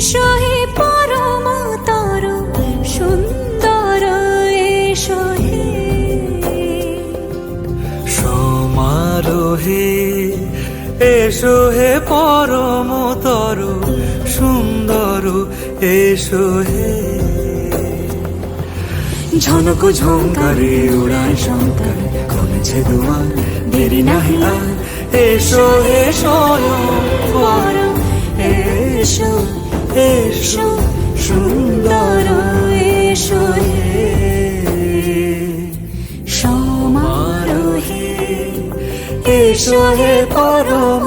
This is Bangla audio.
এসো হে পরম তর সুন্দর, এসো হে সমারোহে এসো হে পরমতর সুন্দর, এসো হে ঝনক ঝঙ্কারে উড়ায় শঙ্কর, কমেছে দুয়ার দেরি নাহি আর, এসো হে স্বয়ংবর, এসো এসো সুন্দর, এসো হে সমারোহে এসো হে পরম